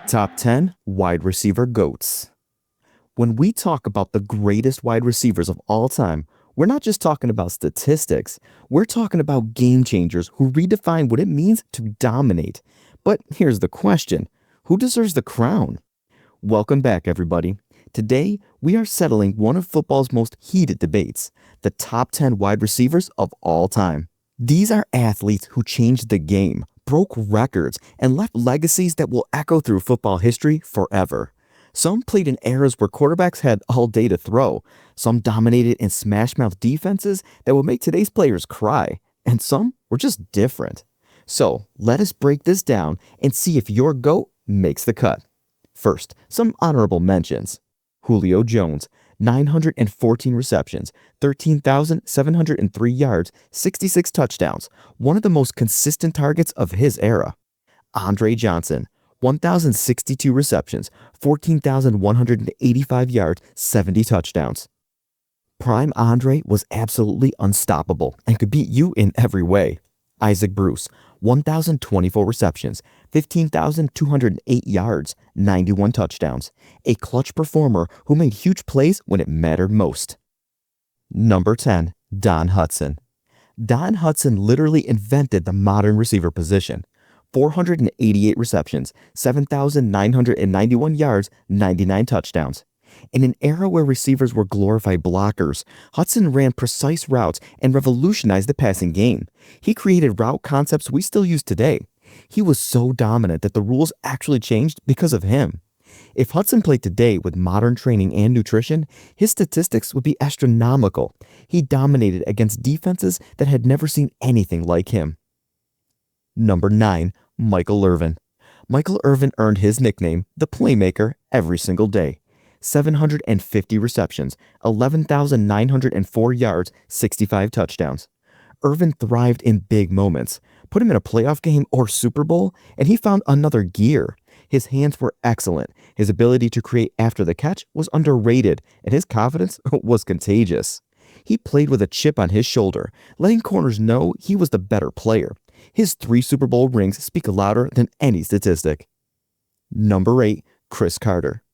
Top 10 Wide Receiver GOATs. When we talk about the greatest wide receivers of all time, we're not just talking about statistics. We're talking about game changers who redefine what it means to dominate. But here's the question: who deserves the crown? Welcome back, everybody. Today, we are settling one of football's most heated debates: the top 10 wide receivers of all time. These are athletes who changed the game, broke records, and left legacies that will echo through football history forever. Some played in eras where quarterbacks had all day to throw. Some dominated in smash-mouth defenses that would make today's players cry. And some were just different. So let us break this down and see if your GOAT makes the cut. First, some honorable mentions. Julio Jones, 914 receptions, 13,703 yards, 66 touchdowns, one of the most consistent targets of his era. Andre Johnson, 1,062 receptions, 14,185 yards, 70 touchdowns. Prime Andre was absolutely unstoppable and could beat you in every way. Isaac Bruce, 1,024 receptions, 15,208 yards, 91 touchdowns. A clutch performer who made huge plays when it mattered most. Number 10, Don Hutson. Don Hutson literally invented the modern receiver position. 488 receptions, 7,991 yards, 99 touchdowns. In an era where receivers were glorified blockers, Hutson ran precise routes and revolutionized the passing game. He created route concepts we still use today. He was so dominant that the rules actually changed because of him. If Hutson played today with modern training and nutrition, his statistics would be astronomical. He dominated against defenses that had never seen anything like him. Number 9, Michael Irvin. Michael Irvin earned his nickname, the Playmaker, every single day. 750 receptions, 11,904 yards, 65 touchdowns. Irvin thrived in big moments. Put him in a playoff game or Super Bowl, and he found another gear. His hands were excellent. His ability to create after the catch was underrated, and his confidence was contagious. He played with a chip on his shoulder, letting corners know he was the better player. His 3 Super Bowl rings speak louder than any statistic. Number 8, Chris Carter.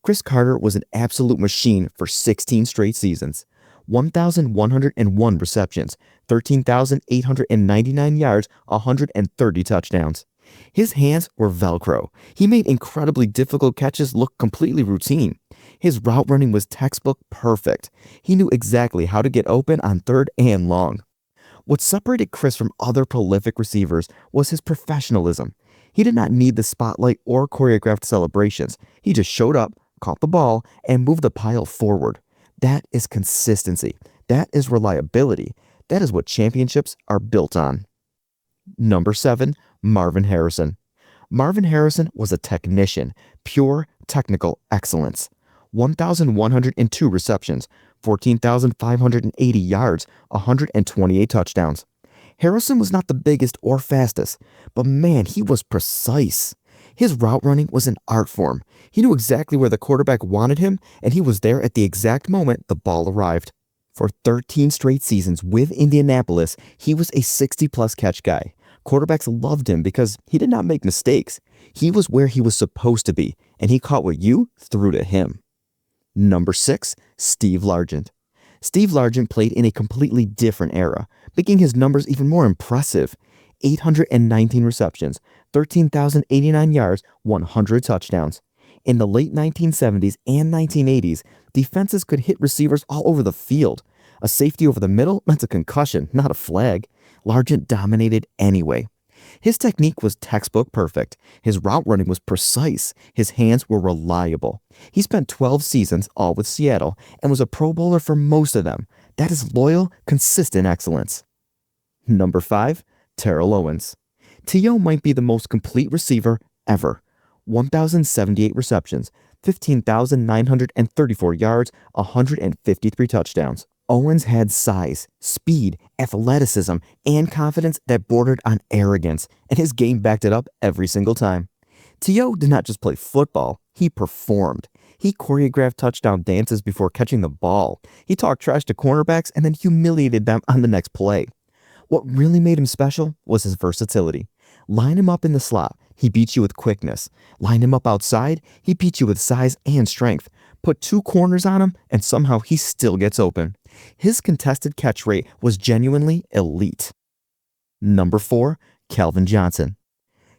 Chris Carter was an absolute machine for 16 straight seasons. 1,101 receptions, 13,899 yards, 130 touchdowns. His hands were Velcro. He made incredibly difficult catches look completely routine. His route running was textbook perfect. He knew exactly how to get open on third and long. What separated Chris from other prolific receivers was his professionalism. He did not need the spotlight or choreographed celebrations. He just showed up, caught the ball, and moved the pile forward. That is consistency. That is reliability. That is what championships are built on. Number 7, Marvin Harrison. Marvin Harrison was a technician, pure technical excellence. 1,102 receptions, 14,580 yards, 128 touchdowns. Harrison was not the biggest or fastest, but man, he was precise. His route running was an art form. He knew exactly where the quarterback wanted him, and he was there at the exact moment the ball arrived. For 13 straight seasons with Indianapolis, he was a 60-plus catch guy. Quarterbacks loved him because he did not make mistakes. He was where he was supposed to be, and he caught what you threw to him. Number 6, Steve Largent. Steve Largent played in a completely different era, making his numbers even more impressive. 819 receptions, 13,089 yards, 100 touchdowns. In the late 1970s and 1980s, defenses could hit receivers all over the field. A safety over the middle meant a concussion, not a flag. Largent dominated anyway. His technique was textbook perfect. His route running was precise. His hands were reliable. He spent 12 seasons, all with Seattle, and was a Pro Bowler for most of them. That is loyal, consistent excellence. Number 5, Terrell Owens. T.O. might be the most complete receiver ever. 1,078 receptions, 15,934 yards, 153 touchdowns. Owens had size, speed, athleticism, and confidence that bordered on arrogance, and his game backed it up every single time. T.O. did not just play football, he performed. He choreographed touchdown dances before catching the ball. He talked trash to cornerbacks and then humiliated them on the next play. What really made him special was his versatility. Line him up in the slot, He beats you with quickness. Line him up outside, he beats you with size and strength. Put two corners on him, and somehow he still gets open. His contested catch rate was genuinely elite. Number 4, Calvin Johnson.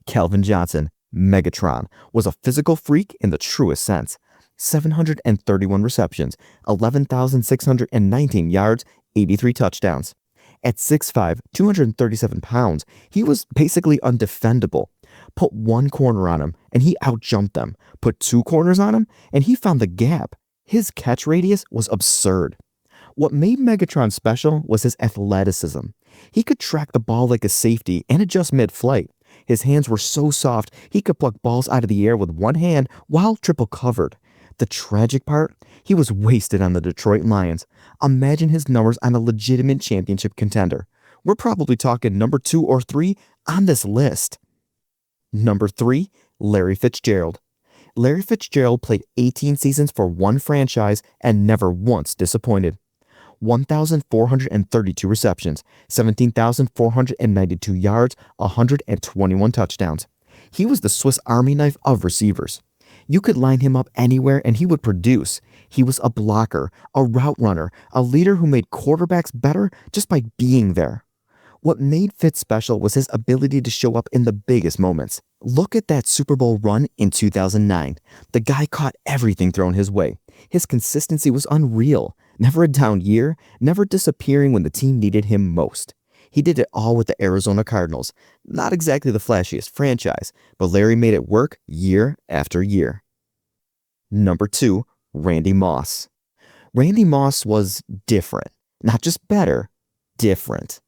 Calvin Johnson, Megatron, was a physical freak in the truest sense. 731 receptions, 11,619 yards, 83 touchdowns. At 6'5", 237 pounds, he was basically undefendable. Put one corner on him, and he outjumped them. Put two corners on him, and he found the gap. His catch radius was absurd. What made Megatron special was his athleticism. He could track the ball like a safety and adjust mid-flight. His hands were so soft, he could pluck balls out of the air with one hand while triple covered. The tragic part? He was wasted on the Detroit Lions. Imagine his numbers on a legitimate championship contender. We're probably talking number 2 or 3 on this list. Number 3, Larry Fitzgerald. Larry Fitzgerald played 18 seasons for one franchise and never once disappointed. 1,432 receptions, 17,492 yards, 121 touchdowns. He was the Swiss Army knife of receivers. You could line him up anywhere and he would produce. He was a blocker, a route runner, a leader who made quarterbacks better just by being there. What made Fitz special was his ability to show up in the biggest moments. Look at that Super Bowl run in 2009. The guy caught everything thrown his way. His consistency was unreal. Never a down year, never disappearing when the team needed him most. He did it all with the Arizona Cardinals. Not exactly the flashiest franchise, but Larry made it work year after year. Number 2, Randy Moss. Randy Moss was different. Not just better, different.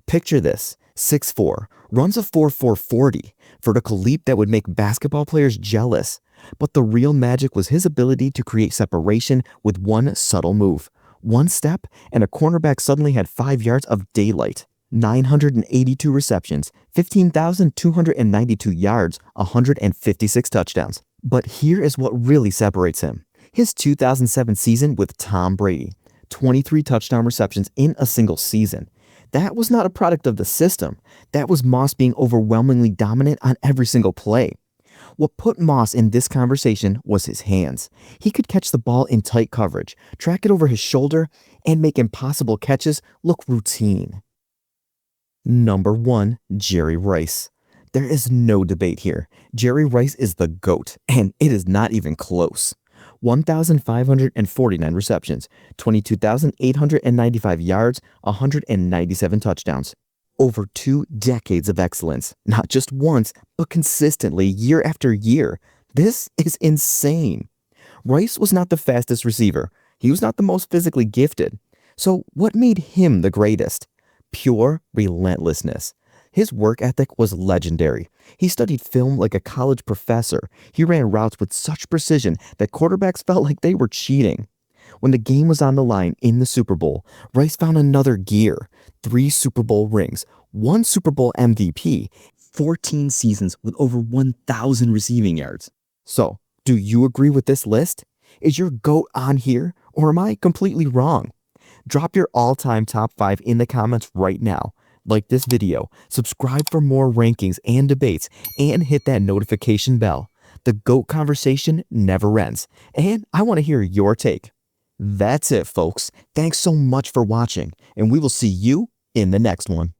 Picture this, 6'4", runs a 4.4 40, vertical leap that would make basketball players jealous. But the real magic was his ability to create separation with one subtle move. One step, and a cornerback suddenly had 5 yards of daylight. 982 receptions, 15,292 yards, 156 touchdowns. But here is what really separates him. His 2007 season with Tom Brady. 23 touchdown receptions in a single season. That was not a product of the system. That was Moss being overwhelmingly dominant on every single play. What put Moss in this conversation was his hands. He could catch the ball in tight coverage, track it over his shoulder, and make impossible catches look routine. Number 1, Jerry Rice. There is no debate here. Jerry Rice is the GOAT, and it is not even close. 1,549 receptions, 22,895 yards, 197 touchdowns. Over 2 decades of excellence, not just once, but consistently year after year. This is insane. Rice was not the fastest receiver. He was not the most physically gifted. So what made him the greatest? Pure relentlessness. His work ethic was legendary. He studied film like a college professor. He ran routes with such precision that quarterbacks felt like they were cheating. When the game was on the line in the Super Bowl, Rice found another gear. 3 Super Bowl rings, 1 Super Bowl MVP, 14 seasons with over 1,000 receiving yards. So, do you agree with this list? Is your GOAT on here, or am I completely wrong? Drop your all-time top 5 in the comments right now. Like this video, subscribe for more rankings and debates, and hit that notification bell. The GOAT conversation never ends, and I want to hear your take. That's it, folks. Thanks so much for watching, and we will see you in the next one.